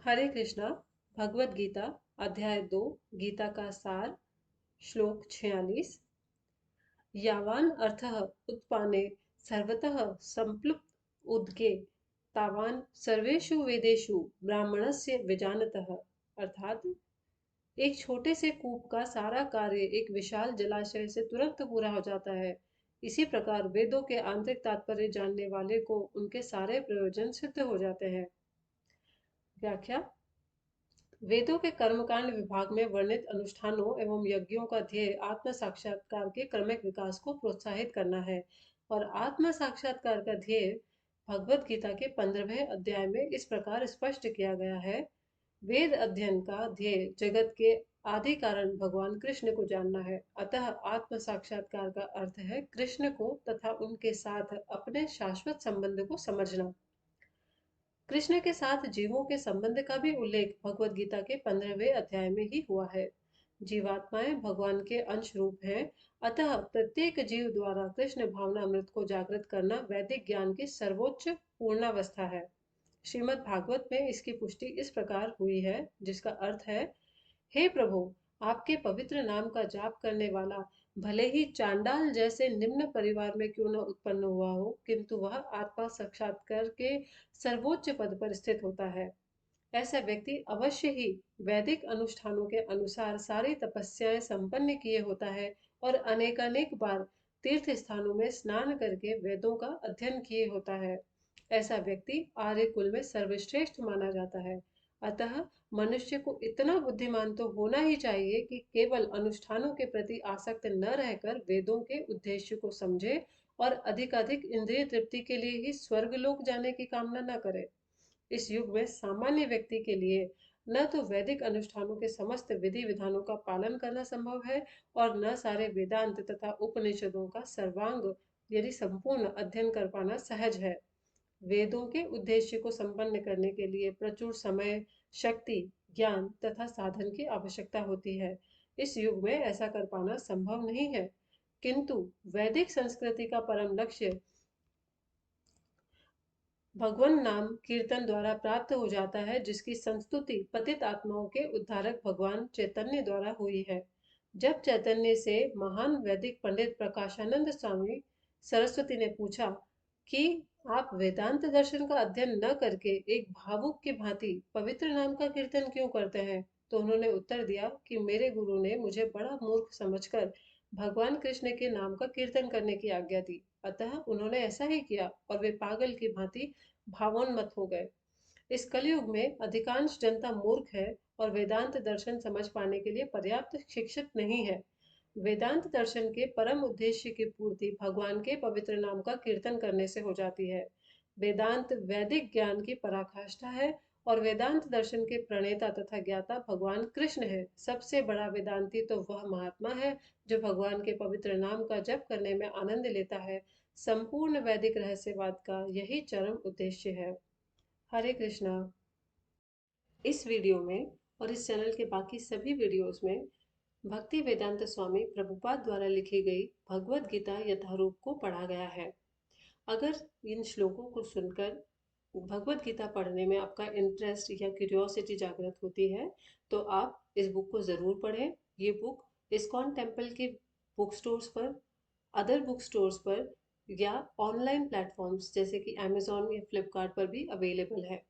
हरे कृष्णा। भगवत गीता अध्याय 2 गीता का सार श्लोक 46। यावान अर्थः उत्पाने सर्वतः संप्लुप्त उदके तावान सर्वेषु वेदेषु ब्राह्मणस्य विजानतः। अर्थात एक छोटे से कूप का सारा कार्य एक विशाल जलाशय से तुरंत पूरा हो जाता है। इसी प्रकार वेदों के आंतरिक तात्पर्य जानने वाले को उनके सारे प्रयोजन सिद्ध हो जाते हैं। व्याख्या। वेदों के कर्मकांड विभाग में वर्णित अनुष्ठानों एवं यज्ञों का ध्येय आत्म साक्षात्कार के क्रमिक विकास को प्रोत्साहित करना है और आत्म साक्षात्कार का ध्येय भगवत गीता के 15वें अध्याय में इस प्रकार स्पष्ट किया गया है। वेद अध्ययन का ध्येय जगत के आदि कारण भगवान कृष्ण को जानना है। अतः आत्म साक्षात्कार का अर्थ है कृष्ण को तथा उनके साथ अपने शाश्वत संबंध को समझना। कृष्ण के साथ जीवों के संबंध का भी उल्लेख भगवत गीता के 15वें अध्याय में ही हुआ है। जीवात्माएं भगवान के अंश रूप हैं, अतः प्रत्येक जीव द्वारा कृष्ण भावनामृत को जागृत करना वैदिक ज्ञान की सर्वोच्च पूर्णावस्था है। श्रीमद् भागवत में इसकी पुष्टि इस प्रकार हुई है, जिसका अर्थ है, हे प्रभु, आपके पवित्र नाम का जाप करने वाला भले ही चांडाल जैसे निम्न परिवार में क्यों न उत्पन्न हुआ हो, किंतु वह आत्मा साक्षात्कार के सर्वोच्च पद पर स्थित होता है। ऐसा व्यक्ति अवश्य ही वैदिक अनुष्ठानों के अनुसार सारी तपस्याएं संपन्न किए होता है और अनेकानेक बार तीर्थ स्थानों में स्नान करके वेदों का अध्ययन किए होता है। ऐसा व्यक्ति आर्य कुल में सर्वश्रेष्ठ माना जाता है। अतः मनुष्य को इतना बुद्धिमान तो होना ही चाहिए कि केवल अनुष्ठानों के प्रति आसक्त न रहकर वेदों के उद्देश्य को समझे और अधिकाधिक इंद्रिय तृप्ति के लिए ही स्वर्गलोक जाने की कामना न करे। इस युग में सामान्य व्यक्ति के लिए न तो वैदिक अनुष्ठानों के समस्त विधि विधानों का पालन करना संभव है और न सारे वेदांत तथा उपनिषदों का सर्वांग यदि संपूर्ण अध्ययन कर पाना सहज है। वेदों के उद्देश्य को संपन्न करने के लिए प्रचुर समय, शक्ति, ज्ञान तथा साधन की आवश्यकता होती है। इस युग में ऐसा कर पाना संभव नहीं है, किंतु वैदिक संस्कृति का परम लक्ष्य भगवान नाम कीर्तन द्वारा प्राप्त हो जाता है, जिसकी संस्तुति पतित आत्माओं के उद्धारक भगवान चैतन्य द्वारा हुई है। जब चैतन्य से महान वैदिक पंडित प्रकाशानंद स्वामी सरस्वती ने पूछा कि आप वेदांत दर्शन का अध्ययन न करके एक भावुक की भांति पवित्र नाम का कीर्तन क्यों करते हैं, तो उन्होंने उत्तर दिया कि मेरे गुरु ने मुझे बड़ा मूर्ख समझकर भगवान कृष्ण के नाम का कीर्तन करने की आज्ञा दी, अतः उन्होंने ऐसा ही किया और वे पागल की भांति भावोन्मत्त हो गए। इस कलयुग में अधिकांश जनता मूर्ख है और वेदांत दर्शन समझ पाने के लिए पर्याप्त शिक्षित नहीं है। वेदांत दर्शन के परम उद्देश्य की पूर्ति भगवान के पवित्र नाम का कीर्तन करने से हो जाती है। वेदांत वैदिक ज्ञान की पराकाष्ठा है और वेदांत दर्शन के प्रणेता तथा ज्ञाता भगवान कृष्ण है। सबसे बड़ा वेदांती तो वह महात्मा है जो भगवान के पवित्र नाम का जप करने में आनंद लेता है। संपूर्ण वैदिक रहस्यवाद का यही चरम उद्देश्य है। हरे कृष्णा। इस वीडियो में और इस चैनल के बाकी सभी वीडियोस में भक्ति वेदांत स्वामी प्रभुपाद द्वारा लिखी गई भगवत गीता यथारूप को पढ़ा गया है। अगर इन श्लोकों को सुनकर भगवत गीता पढ़ने में आपका इंटरेस्ट या क्यूरियोसिटी जागृत होती है, तो आप इस बुक को ज़रूर पढ़ें। ये बुक इस्कॉन टेम्पल के बुक स्टोर्स पर, अदर बुक स्टोर्स पर या ऑनलाइन प्लेटफॉर्म्स जैसे कि अमेजोन या फ्लिपकार्ट पर भी अवेलेबल है।